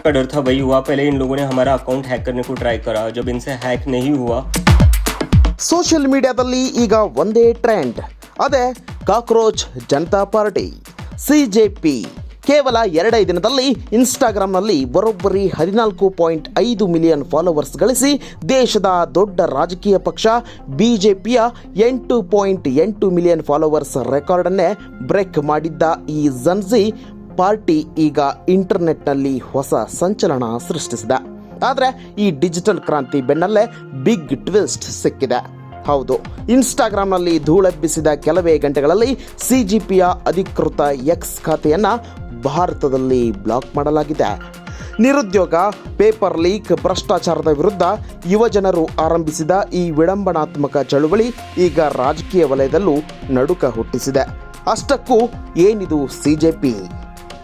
का डर था वही हुआ। पहले इन लोगों ने हमारा अकाउंट हैक करने को ट्राई करा, जब इनसे हैक नहीं हुआ। ಸೋಷಿಯಲ್ ಮೀಡಿಯಾದಲ್ಲಿ ಈಗ ಒಂದೇ ಟ್ರೆಂಡ್, ಅದೇ ಕಾಕ್ರೋಚ್ ಜನತಾ ಪಾರ್ಟಿ ಸಿಜೆಪಿ. ಕೇವಲ 2 ದಿನದಲ್ಲಿ ಇನ್ಸ್ಟಾಗ್ರಾಂನಲ್ಲಿ ಬರೋಬ್ಬರಿ 14.5 ಮಿಲಿಯನ್ ಫಾಲೋವರ್ಸ್ ಗಳಿಸಿ ದೇಶದ ದೊಡ್ಡ ರಾಜಕೀಯ ಪಕ್ಷ ಬಿಜೆಪಿಯ 8.8 ಮಿಲಿಯನ್ ಫಾಲೋವರ್ಸ್ ರೆಕಾರ್ಡನ್ನೇ ಬ್ರೇಕ್ ಮಾಡಿದ್ದ ಈ ಜನ್ಜಿ ಪಾರ್ಟಿ ಈಗ ಇಂಟರ್ನೆಟ್ನಲ್ಲಿ ಹೊಸ ಸಂಚಲನ ಸೃಷ್ಟಿಸಿದೆ. ಆದರೆ ಈ ಡಿಜಿಟಲ್ ಕ್ರಾಂತಿ ಬೆನ್ನಲ್ಲೇ ಬಿಗ್ ಟ್ವಿಸ್ಟ್ ಸಿಕ್ಕಿದೆ. ಹೌದು, ಇನ್ಸ್ಟಾಗ್ರಾಂನಲ್ಲಿ ಧೂಳೆಬ್ಬಿಸಿದ ಕೆಲವೇ ಗಂಟೆಗಳಲ್ಲಿ ಸಿಜೆಪಿಯ ಅಧಿಕೃತ ಎಕ್ಸ್ ಖಾತೆಯನ್ನು ಭಾರತದಲ್ಲಿ ಬ್ಲಾಕ್ ಮಾಡಲಾಗಿದೆ. ನಿರುದ್ಯೋಗ, ಪೇಪರ್ ಲೀಕ್, ಭ್ರಷ್ಟಾಚಾರದ ವಿರುದ್ಧ ಯುವಜನರು ಆರಂಭಿಸಿದ ಈ ವಿಡಂಬನಾತ್ಮಕ ಚಳುವಳಿ ಈಗ ರಾಜಕೀಯ ವಲಯದಲ್ಲೂ ನಡುಕ ಹುಟ್ಟಿಸಿದೆ. ಅಷ್ಟಕ್ಕೂ ಏನಿದು ಸಿಜೆಪಿ?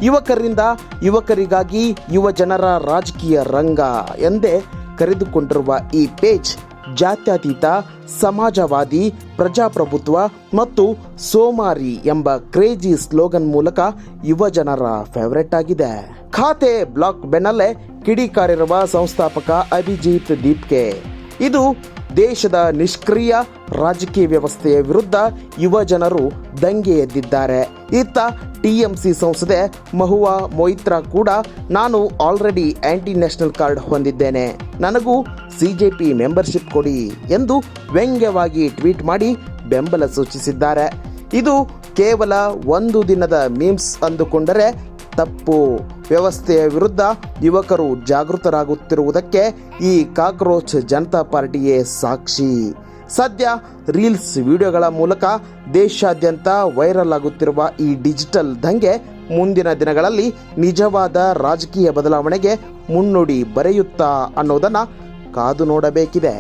ಯುವಕರಿಂದ ಯುವಕರಿಗಾಗಿ ಯುವಜನರ ರಾಜಕೀಯ ರಂಗ ಎಂದೇ ಕರೆದುಕೊಂಡಿರುವ ಈ ಪೇಜ್ ಜಾತ್ಯತೀತ, ಸಮಾಜವಾದಿ, ಪ್ರಜಾಪ್ರಭುತ್ವ ಮತ್ತು ಸೋಮಾರಿ ಎಂಬ ಕ್ರೇಜಿ ಸ್ಲೋಗನ್ ಮೂಲಕ ಯುವಜನರ ಫೇವರೇಟ್ ಆಗಿದೆ. ಖಾತೆ ಬ್ಲಾಕ್ ಬೆನ್ನಲ್ಲೇ ಕಿಡಿಕಾರಿರುವ ಸಂಸ್ಥಾಪಕ ಅಭಿಜಿತ್ ದೀಪ್ಕೆ. ಇದು ದೇಶದ ನಿಷ್ಕ್ರಿಯ ರಾಜಕೀಯ ವ್ಯವಸ್ಥೆಯ ವಿರುದ್ಧ ಯುವಜನರು ದಂಗೆ ಎದ್ದಿದ್ದಾರೆ. ಇತ್ತ ಟಿಎಂಸಿ ಸಂಸದೆ ಮಹುವಾ ಮೊಯಿತ್ರಾ ಕೂಡ ನಾನು ಆಲ್ರೆಡಿ ಆಂಟಿ ನ್ಯಾಷನಲ್ ಕಾರ್ಡ್ ಹೊಂದಿದ್ದೇನೆ, ನನಗೂ ಸಿಜೆಪಿ ಮೆಂಬರ್ಶಿಪ್ ಕೊಡಿ ಎಂದು ವ್ಯಂಗ್ಯವಾಗಿ ಟ್ವೀಟ್ ಮಾಡಿ ಬೆಂಬಲ ಸೂಚಿಸಿದ್ದಾರೆ. ಇದು ಕೇವಲ ಒಂದು ದಿನದ ಮೀಮ್ಸ್ ಅಂದುಕೊಂಡರೆ ತಪ್ಪು. ವ್ಯವಸ್ಥೆಯ ವಿರುದ್ಧ ಯುವಕರು ಜಾಗೃತರಾಗುತ್ತಿರುವುದಕ್ಕೆ ಈ ಕಾಕ್ರೋಚ್ ಜನತಾ ಪಾರ್ಟಿಯೇ ಸಾಕ್ಷಿ. ಸದ್ಯ ರೀಲ್ಸ್ ವಿಡಿಯೋಗಳ ಮೂಲಕ ದೇಶಾದ್ಯಂತ ವೈರಲ್ ಆಗುತ್ತಿರುವ ಈ ಡಿಜಿಟಲ್ ದಂಗೆ ಮುಂದಿನ ದಿನಗಳಲ್ಲಿ ನಿಜವಾದ ರಾಜಕೀಯ ಬದಲಾವಣೆಗೆ ಮುನ್ನುಡಿ ಬರೆಯುತ್ತಾ ಅನ್ನೋದನ್ನು ಕಾದು ನೋಡಬೇಕಿದೆ.